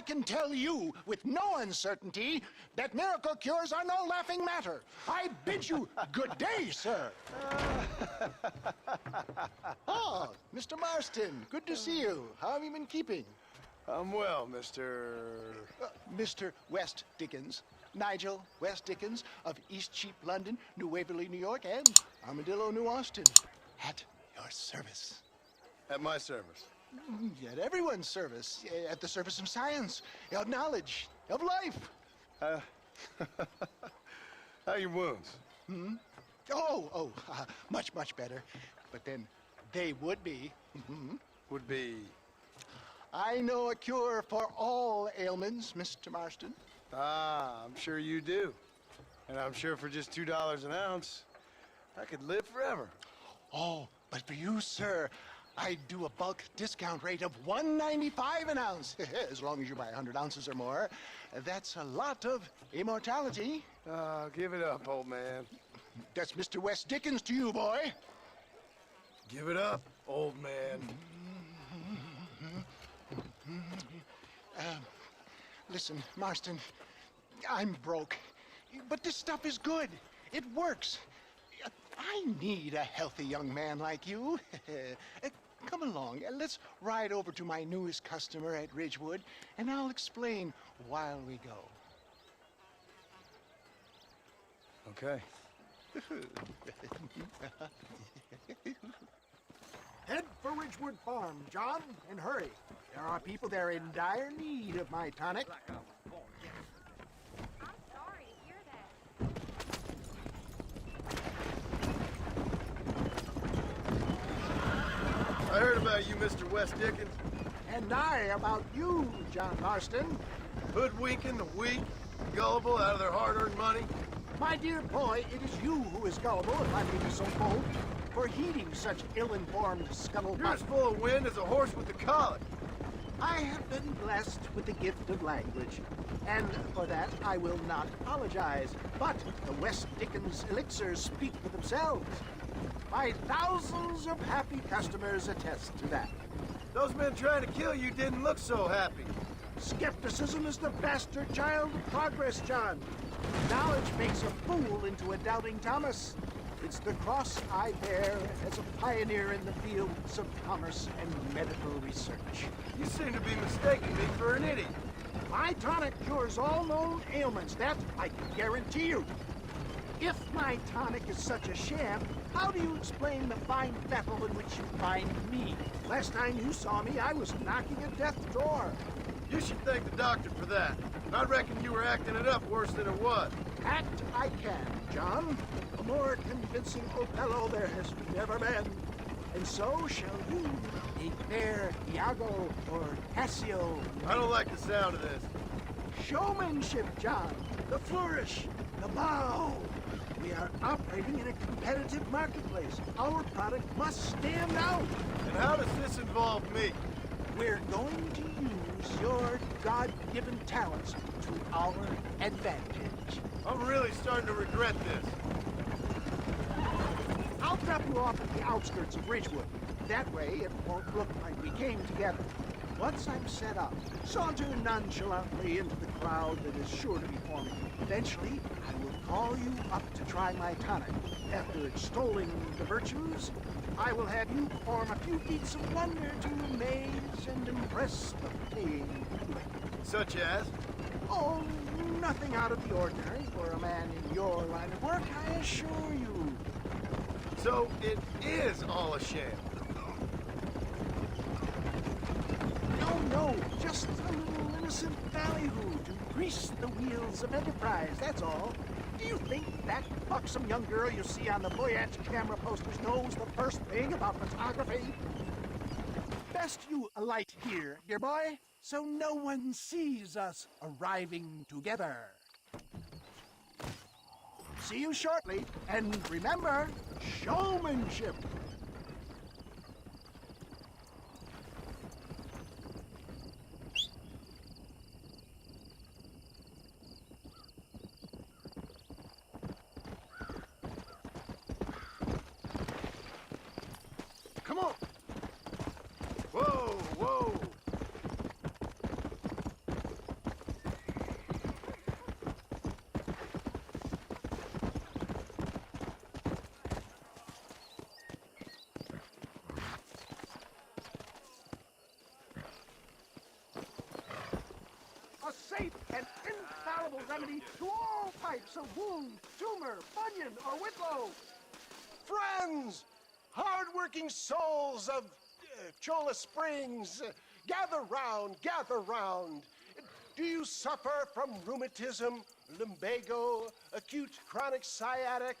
can tell you with no uncertainty that miracle cures are no laughing matter. I bid you good day, sir. Oh, Mr. Marston, good to see you. How have you been keeping? I'm well, Mr. Mr. West Dickens. Nigel West Dickens of East Cheap, London, New Waverly, New York, and Armadillo, New Austin. At your service. At my service. At everyone's service. At the service of science, of knowledge, of life. How are your wounds? Much, much better. But then they would be. Would be... I know a cure for all ailments, Mr. Marston. Ah, I'm sure you do. And I'm sure for just $2 an ounce, I could live forever. Oh, but for you, sir, I do a bulk discount rate of $1.95 an ounce. As long as you buy 100 ounces or more. That's a lot of immortality. Give it up, old man. That's Mr. West Dickens to you, boy. Give it up, old man. Listen, Marston, I'm broke, but this stuff is good. It works. I need a healthy young man like you. Come along, let's ride over to my newest customer at Ridgewood, and I'll explain while we go. Okay. Head for Ridgewood Farm, John, and hurry. There are people there in dire need of my tonic. I'm sorry to hear that. I heard about you, Mr. West Dickens. And I about you, John Marston. Hoodwinking the weak, gullible out of their hard-earned money. My dear boy, it is you who is gullible, if I may be so bold, for heeding such ill-informed scuttlebutt. You're as full of wind as a horse with the colic. I have been blessed with the gift of language, and for that I will not apologize. But the West Dickens elixirs speak for themselves. My thousands of happy customers attest to that. Those men trying to kill you didn't look so happy. Skepticism is the bastard child of progress, John. Knowledge makes a fool into a doubting Thomas. It's the cross I bear as a pioneer in the fields of commerce and medical research. You seem to be mistaking me for an idiot. My tonic cures all known ailments, that I can guarantee you. If my tonic is such a sham, how do you explain the fine battle in which you find me? Last time you saw me, I was knocking at death's door. You should thank the doctor for that. I reckon you were acting it up worse than it was. Act I can, John. A more convincing Othello there has never been. And so shall you, a fair Iago or Cassio. I don't like the sound of this. Showmanship, John. The flourish, the bow. We are operating in a competitive marketplace. Our product must stand out. And how does this involve me? We're going to use your God-given talents to our advantage. I'm really starting to regret this. I'll drop you off at the outskirts of Ridgewood. That way, it won't look like we came together. Once I'm set up, saunter nonchalantly into the crowd that is sure to be forming. Eventually, I will call you up to try my tonic. After extolling the virtues, I will have you perform a few feats of wonder to amaze and impress the paying public. Such as? Oh, nothing out of the ordinary for a man in your line of work, I assure you. So it is all a sham. No, just a little innocent ballyhoo to grease the wheels of enterprise, that's all. Do you think that buxom young girl you see on the Voyage camera posters knows the first thing about photography? Best you alight here, dear boy, so no one sees us arriving together. See you shortly, and remember, showmanship. Come on. Whoa, whoa. safe and infallible remedy to all types of wound, tumor, bunion, or whitlow. Friends, hard-working souls of Cholla Springs, gather round, gather round. Do you suffer from rheumatism, lumbago, acute chronic sciatic,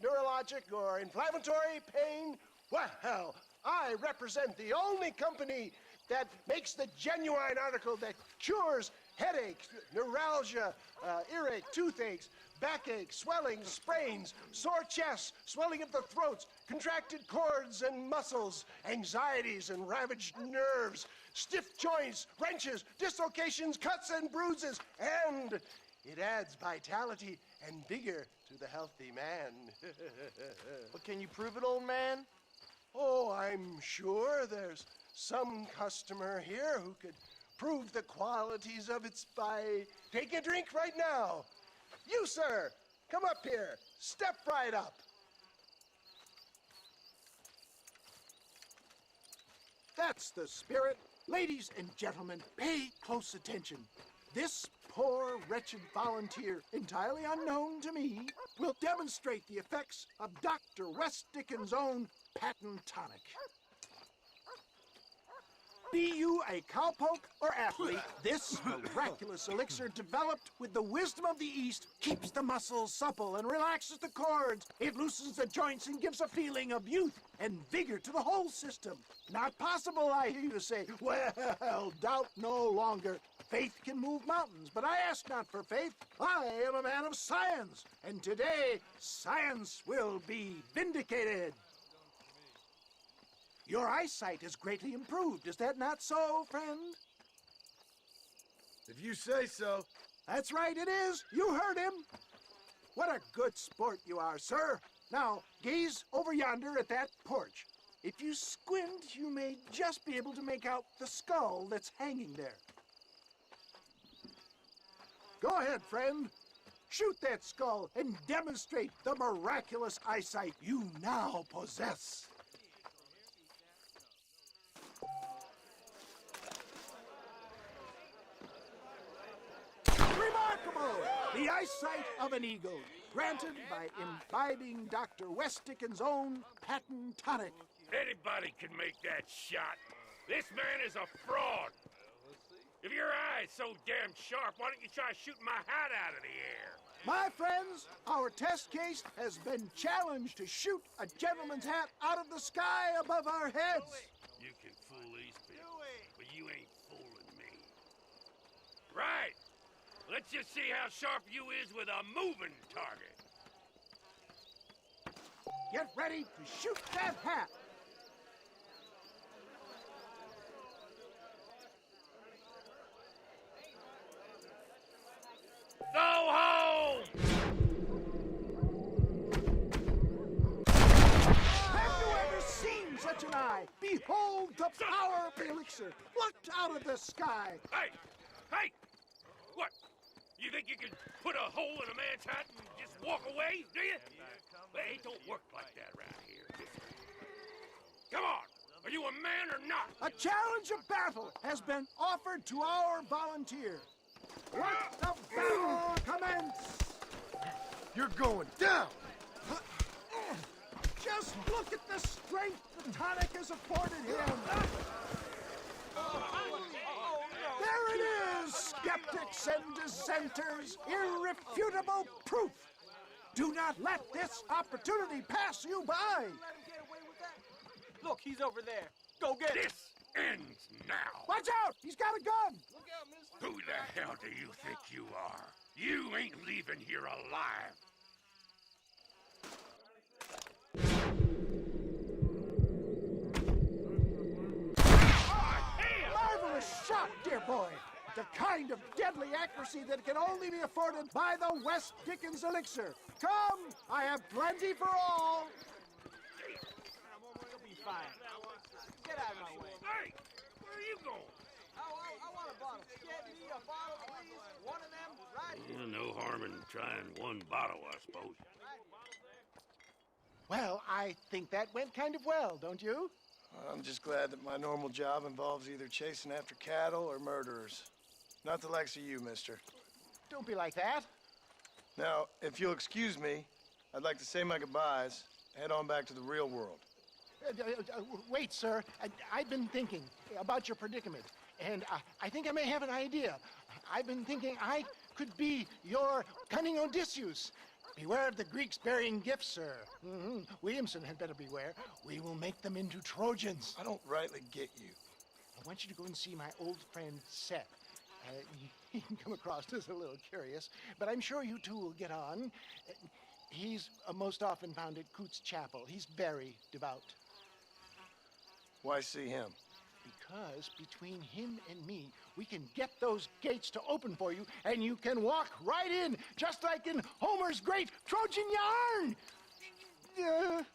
neurologic, or inflammatory pain? Well, I represent the only company that makes the genuine article that cures headaches, neuralgia, earache, toothaches, backache, swelling, sprains, sore chests, swelling of the throats, contracted cords and muscles, anxieties and ravaged nerves, stiff joints, wrenches, dislocations, cuts and bruises, and it adds vitality and vigor to the healthy man. But can you prove it, old man? Oh, I'm sure there's some customer here who could prove the qualities of it by taking a drink right now. You, sir, come up here. Step right up. That's the spirit. Ladies and gentlemen, pay close attention. This poor, wretched volunteer, entirely unknown to me, will demonstrate the effects of Dr. West Dickens' own patent tonic. Be you a cowpoke or athlete, this miraculous elixir developed with the wisdom of the East keeps the muscles supple and relaxes the cords. It loosens the joints and gives a feeling of youth and vigor to the whole system. Not possible, I hear you say. Well, doubt no longer. Faith can move mountains, but I ask not for faith. I am a man of science, and today science will be vindicated. Your eyesight is greatly improved. Is that not so, friend? If you say so. That's right, it is. You heard him. What a good sport you are, sir. Now, gaze over yonder at that porch. If you squint, you may just be able to make out the skull that's hanging there. Go ahead, friend. Shoot that skull and demonstrate the miraculous eyesight you now possess. Remarkable! The eyesight of an eagle, granted by imbibing Dr. West Dickens' own patent tonic. Anybody can make that shot. This man is a fraud. If your eye's so damn sharp, why don't you try shooting my hat out of the air? My friends, our test case has been challenged to shoot a gentleman's hat out of the sky above our heads. You can fool these people, but you ain't fooling me. Right. Let's just see how sharp you is with a moving target. Get ready to shoot that hat. Go home! Have you ever seen such an eye? Behold the power of the elixir, plucked out of the sky. Hey! Hey! What? You think you can put a hole in a man's hat and just walk away, do you? Hey, it don't work like that around here. Come on! Are you a man or not? A challenge of battle has been offered to our volunteer. Let the battle commence! You're going down. Just look at the strength the tonic has afforded him. There it is, skeptics and dissenters, irrefutable proof. Do not let this opportunity pass you by. Look, he's over there. Go get him. This ends now. Watch out, he's got a gun. Who the hell do you think you are? You ain't leaving here alive. Marvelous shot, dear boy. The kind of deadly accuracy that can only be afforded by the West Dickens elixir. Come, I have plenty for all. You'll be fine. Get out of my way. Hey, where are you going? I want a bottle. Get me a bottle, please. One of them, right here. No harm in trying one bottle, I suppose. Well, I think that went kind of well, don't you? I'm just glad that my normal job involves either chasing after cattle or murderers. Not the likes of you, mister. Don't be like that. Now, if you'll excuse me, I'd like to say my goodbyes, head on back to the real world. Wait, sir. I've been thinking about your predicament, and I think I may have an idea. I've been thinking I could be your cunning Odysseus. Beware of the Greeks burying gifts, sir. Williamson had better beware. We will make them into Trojans. I don't rightly get you. I want you to go and see my old friend Seth. He can come across as a little curious, but I'm sure you two will get on. He's most often found at Coots Chapel. He's very devout. Why see him? Because between him and me, we can get those gates to open for you, and you can walk right in, just like in Homer's great Trojan yarn!